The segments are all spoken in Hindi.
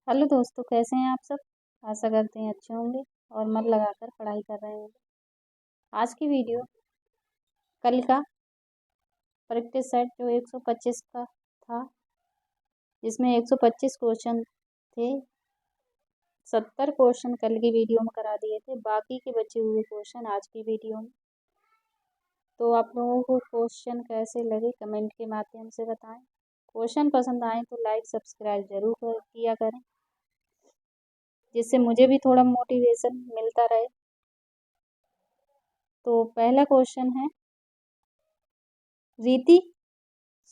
हेलो दोस्तों, कैसे हैं आप सब। आशा करते हैं अच्छे होंगे और मन लगाकर पढ़ाई कर रहे होंगे। आज की वीडियो कल का प्रैक्टिस सेट जो 125 का था, जिसमें 125 क्वेश्चन थे। 70 क्वेश्चन कल की वीडियो में करा दिए थे, बाकी के बचे हुए क्वेश्चन आज की वीडियो में। तो आप लोगों को क्वेश्चन कैसे लगे कमेंट के माध्यम से बताएं। क्वेश्चन पसंद आए तो लाइक सब्सक्राइब जरूर किया करें, जिससे मुझे भी थोड़ा मोटिवेशन मिलता रहे। तो पहला क्वेश्चन है, रीति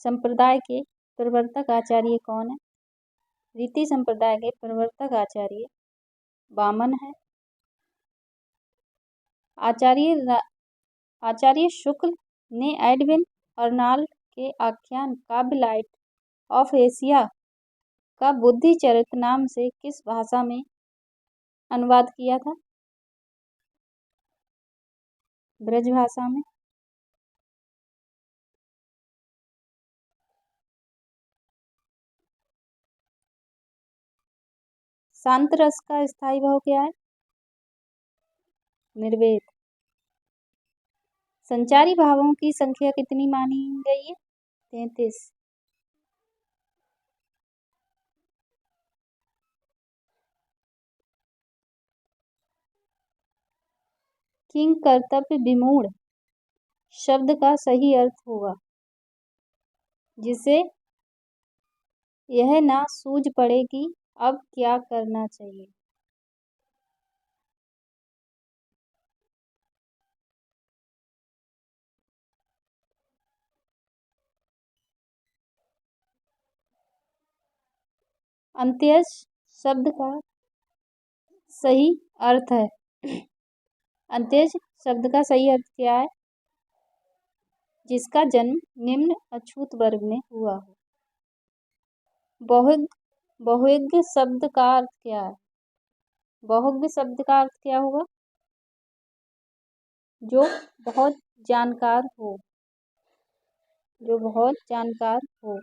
संप्रदाय के प्रवर्तक आचार्य कौन है। रीति संप्रदाय के प्रवर्तक आचार्य वामन है। आचार्य शुक्ल ने एडविन अर्नाल्ड के आख्यान काव्य लाइट ऑफ एशिया का बुद्धि चरित नाम से किस भाषा में अनुवाद किया था। ब्रज भाषा में। शांत रस का स्थायी भाव क्या है। निर्वेद। संचारी भावों की संख्या कितनी मानी गई है। 33। किंग कर्तव्य विमूढ़ शब्द का सही अर्थ होगा, जिसे यह ना सूझ पड़े कि अब क्या करना चाहिए। अंत्यज शब्द का सही अर्थ है। अंत्यज शब्द का सही अर्थ क्या है। जिसका जन्म निम्न अछूत वर्ग में हुआ हो। बहुग बहुज्ञ शब्द का अर्थ क्या है। बहुज्ञ शब्द का अर्थ क्या होगा। जो बहुत जानकार हो। जो बहुत जानकार हो।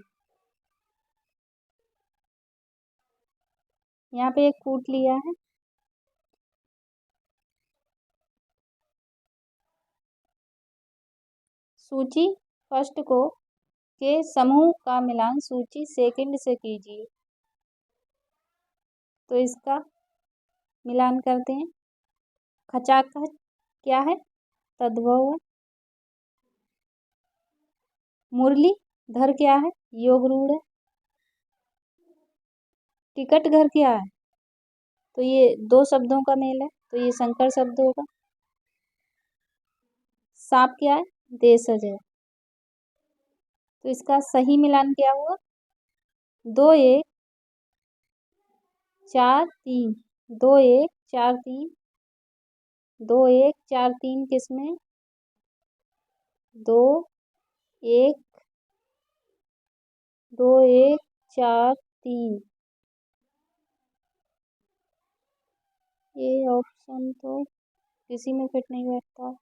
यहाँ पे एक कूट लिया है। सूची फर्स्ट को के समूह का मिलान सूची सेकंड से कीजिए। तो इसका मिलान करते हैं। खचाखच क्या है। तद्भव है। मुरली धर क्या है। योग रूढ़ है। टिकट घर क्या है। तो ये दो शब्दों का मेल है, तो ये संकर शब्द होगा। सांप क्या है। देशज है। तो इसका सही मिलान क्या हुआ। 2 1 4 3। 2 1 4 3। 2 1 4 3 किसमें। 2 1 2 1 4 3। ये ऑप्शन तो किसी में फिट नहीं बैठता।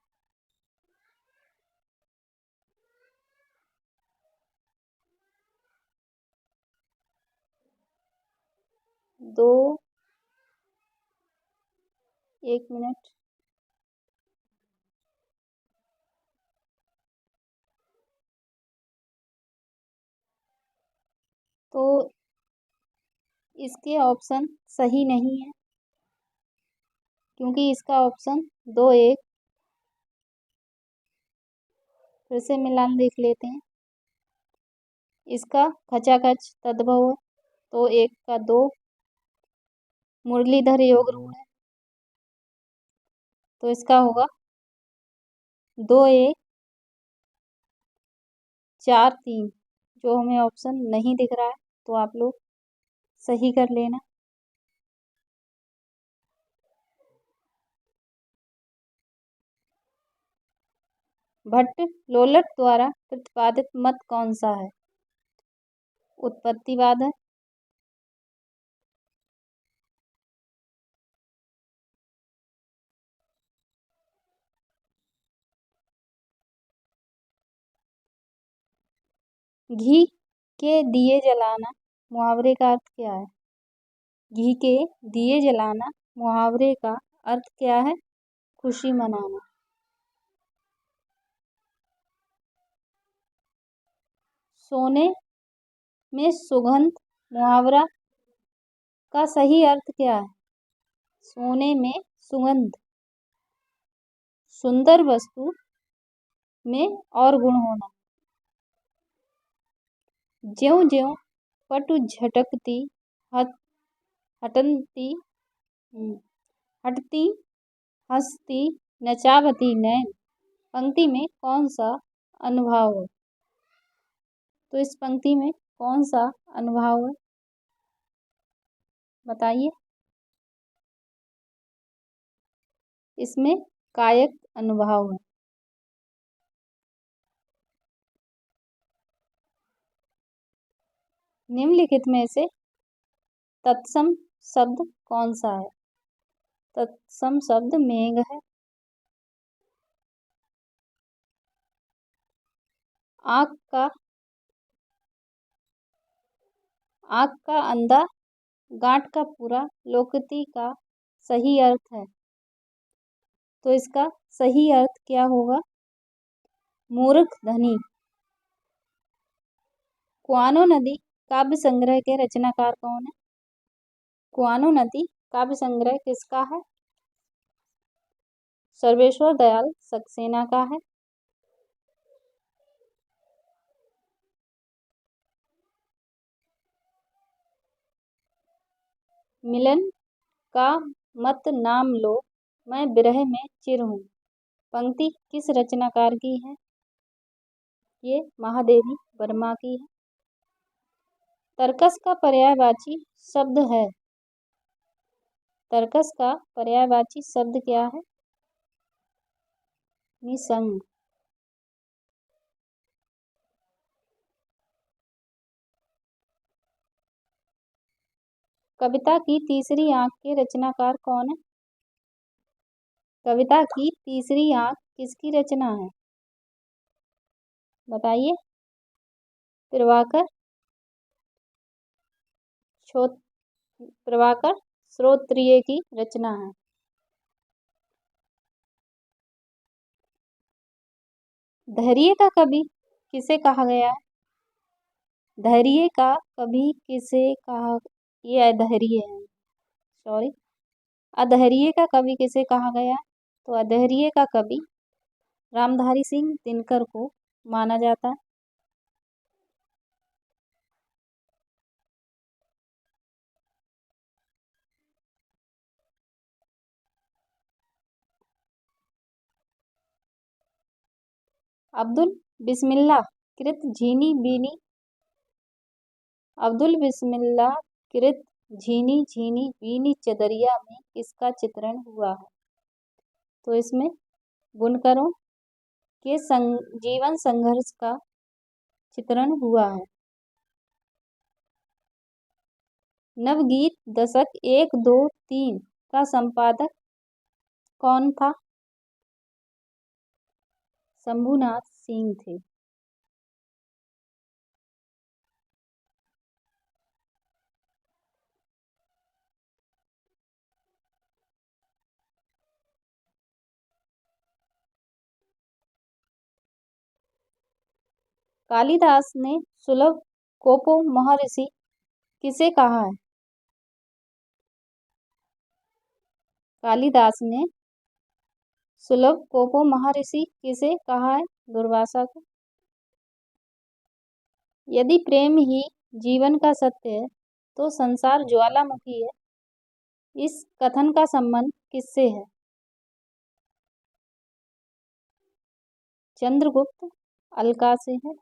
1 मिनट। तो इसके ऑप्शन सही नहीं है, क्योंकि इसका ऑप्शन 2 1। फिर से मिलान देख लेते हैं। इसका खचाखच तद्भव है, तो 1 का 2। मुरलीधर योग रूढ़ है, तो इसका होगा 2 1 4 3। जो हमें ऑप्शन नहीं दिख रहा है, तो आप लोग सही कर लेना। भट्ट लोलट द्वारा प्रतिपादित मत कौन सा है। उत्पत्तिवाद है। घी के दिए जलाना मुहावरे का अर्थ क्या है। घी के दिए जलाना मुहावरे का अर्थ क्या है? खुशी मनाना। सोने में सुगंध मुहावरा का सही अर्थ क्या है? सोने में सुगंध। सुंदर वस्तु में और गुण होना। ज्यों ज्यों पटु झटकती हटती हटती हंसती नचावती नैन पंक्ति में कौन सा अनुभाव है? तो इस पंक्ति में कौन सा अनुभाव है बताइए। इसमें कायक अनुभाव है। निम्नलिखित में से तत्सम शब्द कौन सा है? तत्सम शब्द मेघ है। आँख का अंधा गांठ का पूरा लोकती का सही अर्थ है। तो इसका सही अर्थ क्या होगा? मूर्ख धनी। कुआनो नदी काव्य संग्रह के रचनाकार कौन है? कुआनो नदी काव्य संग्रह किसका है? सर्वेश्वर दयाल सक्सेना का है। मिलन का मत नाम लो मैं विरह में चिर हूँ पंक्ति किस रचनाकार की है? ये महादेवी वर्मा की है। तर्कस का पर्यायवाची शब्द है। तर्कस का पर्यायवाची शब्द क्या है? निसंग। कविता की तीसरी आंख के रचनाकार कौन है? कविता की तीसरी आंख किसकी रचना है बताइए। प्रभाकर श्रोत्रिय की रचना है। धैर्य का कवि किसे कहा गया है? धैर्य का कवि किसे कहा? ये अधैर्य है, सॉरी। अधैर्य का कवि किसे कहा गया? तो अधैर्य का कवि रामधारी सिंह दिनकर को माना जाता है। अब्दुल बिस्मिल्लाह कृत झीनी बीनी अब्दुल बिस्मिल्लाह कृत झीनी झीनी बीनी चदरिया में किसका चित्रण हुआ है? तो इसमें बुनकरों के जीवन संघर्ष का चित्रण हुआ है। नवगीत दशक 1, 2, 3 का संपादक कौन था? शंभुनाथ सिंह थे। कालिदास ने सुलभ कोपो महर्षि किसे कहा है? कालिदास ने सुलभ कोपो महर्षि किसे कहा है? दुर्वासा को। यदि प्रेम ही जीवन का सत्य है तो संसार ज्वालामुखी है इस कथन का संबंध किससे है? चंद्रगुप्त अलका से है।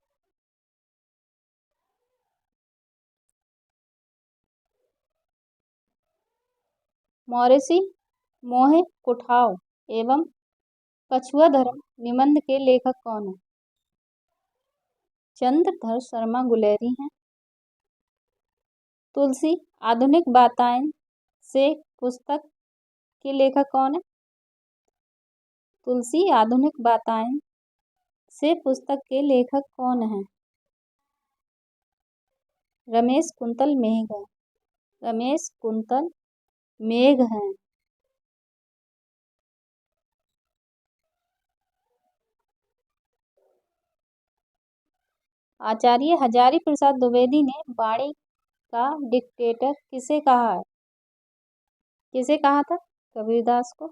मौरिसी मोह कुठाव एवं कछुआ धर्म निबंध के लेखक कौन है? चंद्रधर शर्मा गुलेरी हैं। तुलसी आधुनिक वातायन से पुस्तक के लेखक कौन है? तुलसी आधुनिक वातायन से पुस्तक के लेखक कौन है? रमेश कुंतल मेहगा। रमेश, कुंतल, मेघ हैं। आचार्य हजारी प्रसाद द्विवेदी ने वाणी का डिक्टेटर किसे कहा है? किसे कहा था? कबीरदास को।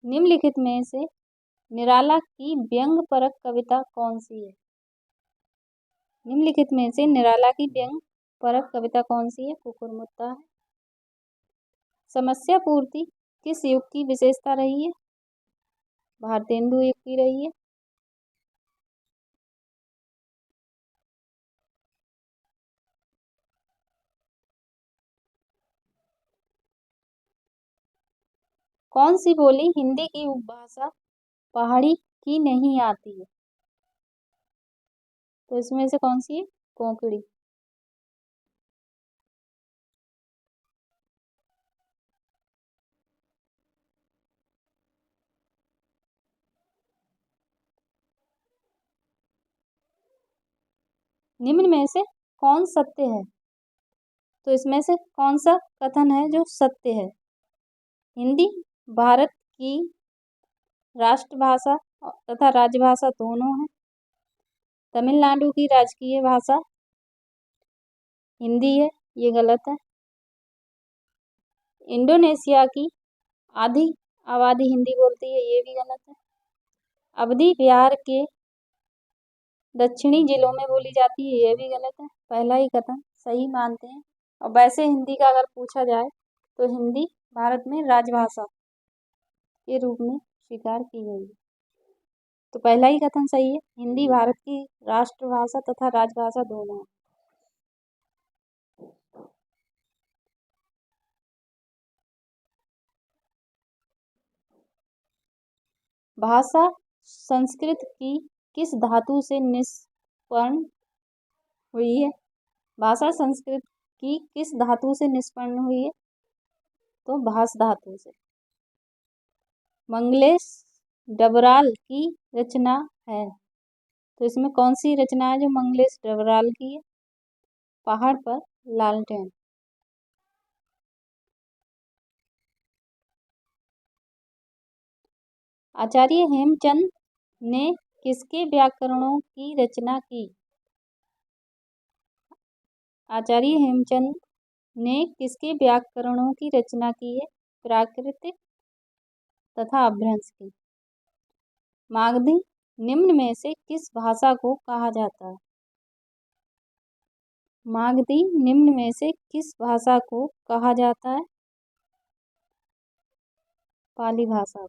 निम्नलिखित में से निराला की व्यंग परक कविता कौन सी है? निम्नलिखित में से निराला की व्यंग परक कविता कौन सी है? कुकुरमुत्ता है। समस्या पूर्ति किस युग की विशेषता रही है? भारतेंदु युग की रही है। कौन सी बोली हिंदी की उपभाषा पहाड़ी की नहीं आती है? तो इसमें से कौन सी है? कोंकणी। निम्न में से कौन सत्य है? तो इसमें से कौन सा कथन है जो सत्य है? हिंदी भारत की राष्ट्रभाषा तथा राजभाषा दोनों है। तमिलनाडु की राजकीय भाषा हिंदी है, ये गलत है। इंडोनेशिया की आधी आबादी हिंदी बोलती है, ये भी गलत है। अवधी बिहार के दक्षिणी जिलों में बोली जाती है, ये भी गलत है। पहला ही कथन सही मानते हैं। और वैसे हिंदी का अगर पूछा जाए तो हिंदी भारत में राजभाषा के रूप में स्वीकार की गई है। तो पहला ही कथन सही है, हिंदी भारत की राष्ट्रभाषा तथा राजभाषा दोनों है। भाषा संस्कृत की किस धातु से निष्पन्न हुई है? भाषा संस्कृत की किस धातु से निष्पन्न हुई है? तो भास धातु से। मंगलेश डबराल की रचना है, तो इसमें कौन सी रचना है जो मंगलेश डबराल की है? पहाड़ पर लालटेन। आचार्य हेमचंद ने किसके व्याकरणों की रचना की? आचार्य हेमचंद ने किसके व्याकरणों की रचना की है? प्राकृतिक तथा अपभ्रंश की। मागधी निम्न में से किस भाषा को कहा जाता है? मागधी निम्न में से किस भाषा को कहा जाता है? पाली भाषा को।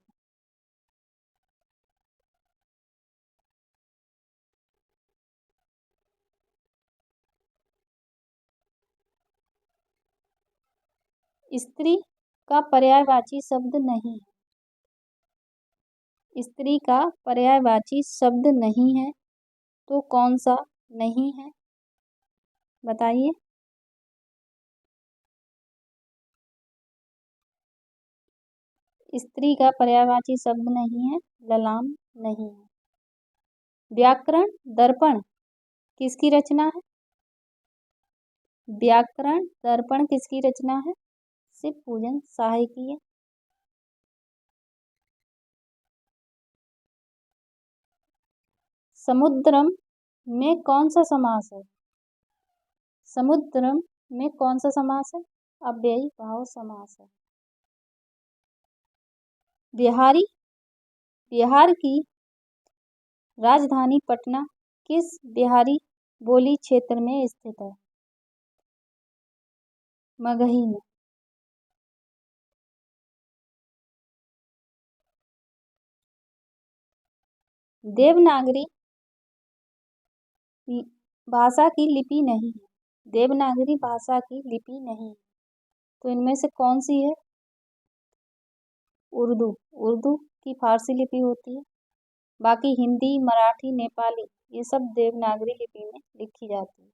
स्त्री का पर्यायवाची शब्द नहीं है। स्त्री का पर्यायवाची शब्द नहीं है, तो कौन सा नहीं है? बताइए। स्त्री का पर्यायवाची शब्द नहीं है, ललाम नहीं है। व्याकरण दर्पण किसकी रचना है? व्याकरण दर्पण किसकी रचना है? शिव पूजन शाही की है। समुद्रम में कौन सा समास है? समुद्रम में कौन सा समास है? अव्ययी भाव समास है। बिहार की राजधानी पटना किस बिहारी बोली क्षेत्र में स्थित है? मगही में। देवनागरी भाषा की लिपि नहीं है। देवनागरी भाषा की लिपि नहीं है, तो इनमें से कौन सी है? उर्दू। उर्दू की फारसी लिपि होती है। बाकी हिंदी, मराठी, नेपाली ये सब देवनागरी लिपि में लिखी जाती है।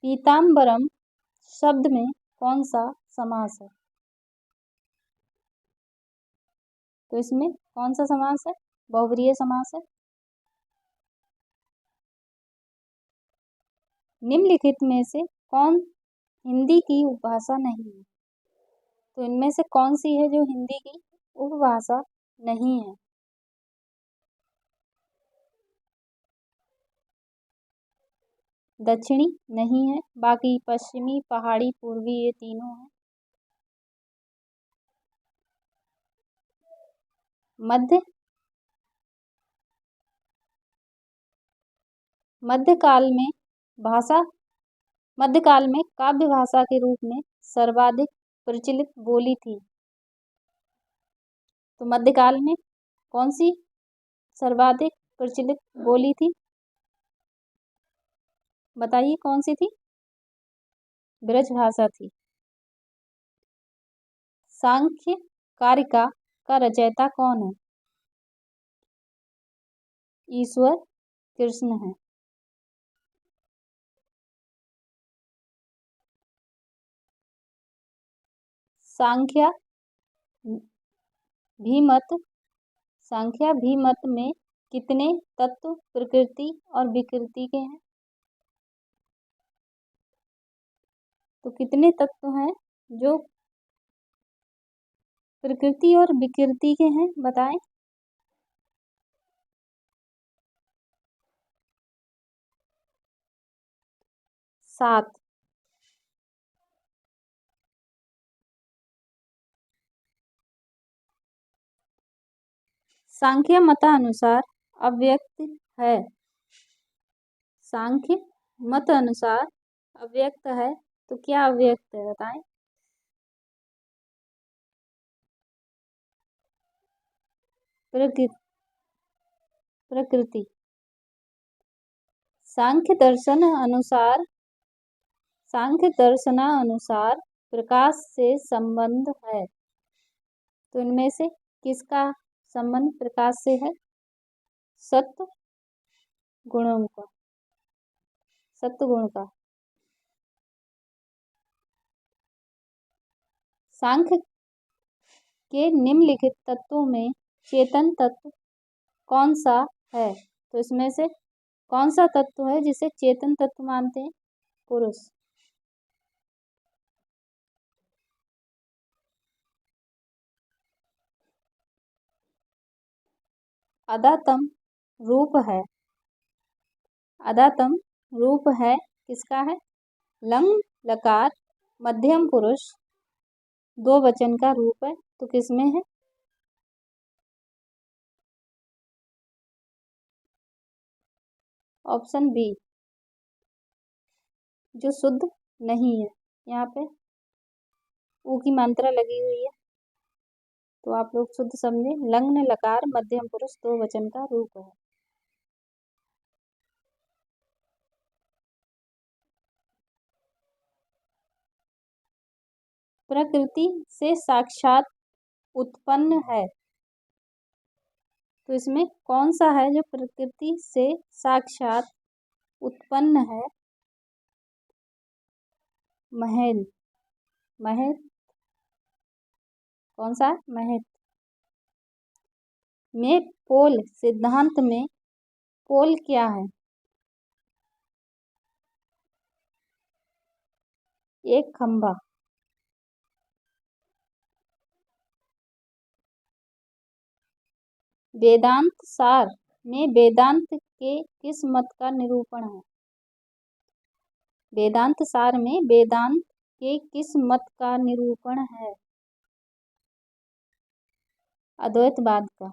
पीताम्बरम शब्द में कौन सा समास है? तो इसमें कौन सा समास है? बहुब्रीहि समास है। निम्नलिखित में से कौन हिंदी की उपभाषा नहीं है? तो इनमें से कौन सी है जो हिंदी की उपभाषा नहीं है? दक्षिणी नहीं है, बाकी पश्चिमी, पहाड़ी, पूर्वी ये तीनों हैं। मध्य मध्यकाल में भाषा मध्यकाल में काव्य भाषा के रूप में सर्वाधिक प्रचलित बोली थी। तो मध्यकाल में कौन सी सर्वाधिक प्रचलित बोली थी? बताइए कौन सी थी? ब्रज भाषा थी। सांख्य कारिका का रचयिता कौन है? ईश्वर कृष्ण है। सांख्या भीमत सांख्या भीमत में कितने तत्व प्रकृति और विकृति के हैं? तो कितने तत्व हैं जो प्रकृति और विकृति के हैं? बताएं। 7। सांख्य मतानुसार अव्यक्त है। सांख्य मत अनुसार अव्यक्त है, तो क्या अव्यक्त है बताएं। प्रकृति। सांख्य दर्शनानुसार प्रकाश से संबंध है। तो इनमें से किसका संबंध प्रकाश से है? सत्व गुणों का सत्व गुण का। सांख्य के निम्नलिखित तत्वों में चेतन तत्व कौन सा है? तो इसमें से कौन सा तत्व है जिसे चेतन तत्व मानते हैं? पुरुष। अदातम रूप है। अदातम रूप है किसका है? लंग लकार मध्यम पुरुष दो वचन का रूप है, तो किसमें है? ऑप्शन बी, जो शुद्ध नहीं है। यहाँ पे ऊ की मात्रा लगी हुई है, तो आप लोग शुद्ध समझे। लंग्न लकार मध्यम पुरुष दो वचन का रूप है। प्रकृति से साक्षात उत्पन्न है। तो इसमें कौन सा है जो प्रकृति से साक्षात उत्पन्न है? महल। महल कौन सा है? महल में पोल सिद्धांत में पोल क्या है? एक खंभा। वेदांत सार में वेदांत के किस मत का निरूपण है? वेदांत सार में वेदांत के किस मत का निरूपण है? अद्वैतवाद का।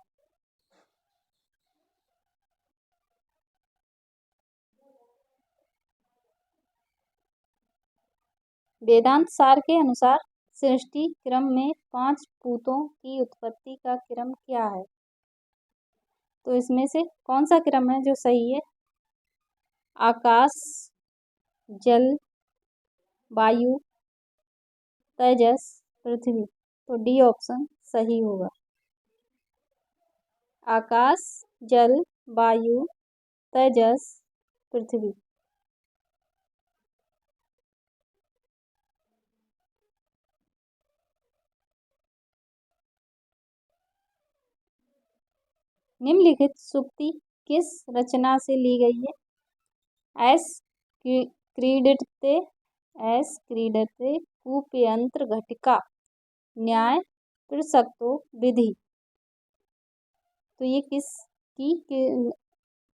वेदांत सार के अनुसार सृष्टि क्रम में 5 भूतों की उत्पत्ति का क्रम क्या है? तो इसमें से कौन सा क्रम है जो सही है? आकाश, जल, वायु, तेजस, पृथ्वी। तो डी ऑप्शन सही होगा। आकाश, जल, वायु, तेजस, पृथ्वी। निम्नलिखित सूक्ति किस रचना से ली गई है? एस क्रीडते कूप्यंत्र घटिका न्याय पृषक्तो विधि। तो ये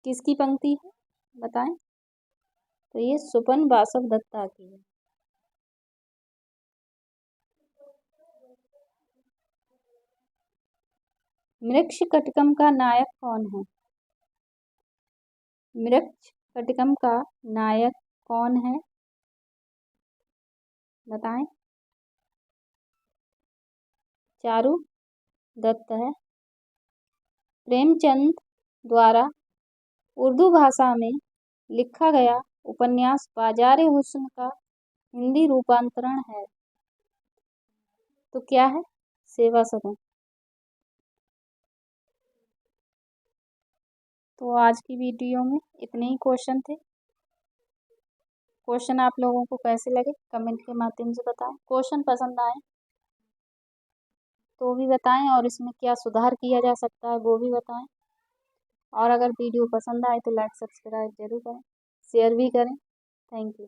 किसकी पंक्ति है बताएं? तो ये सुपन वासव दत्ता की है। मृच्छकटिकम का नायक कौन है? मृच्छकटिकम का नायक कौन है बताएं? चारु दत्त है। प्रेमचंद द्वारा उर्दू भाषा में लिखा गया उपन्यास बाज़ारे हुस्न का हिंदी रूपांतरण है। तो क्या है? सेवा सदन। तो आज की वीडियो में इतने ही क्वेश्चन थे। क्वेश्चन आप लोगों को कैसे लगे कमेंट के माध्यम से बताएं। क्वेश्चन पसंद आए तो भी बताएं और इसमें क्या सुधार किया जा सकता है वो भी बताएं। और अगर वीडियो पसंद आए तो लाइक सब्सक्राइब जरूर करें, शेयर भी करें। Thank you.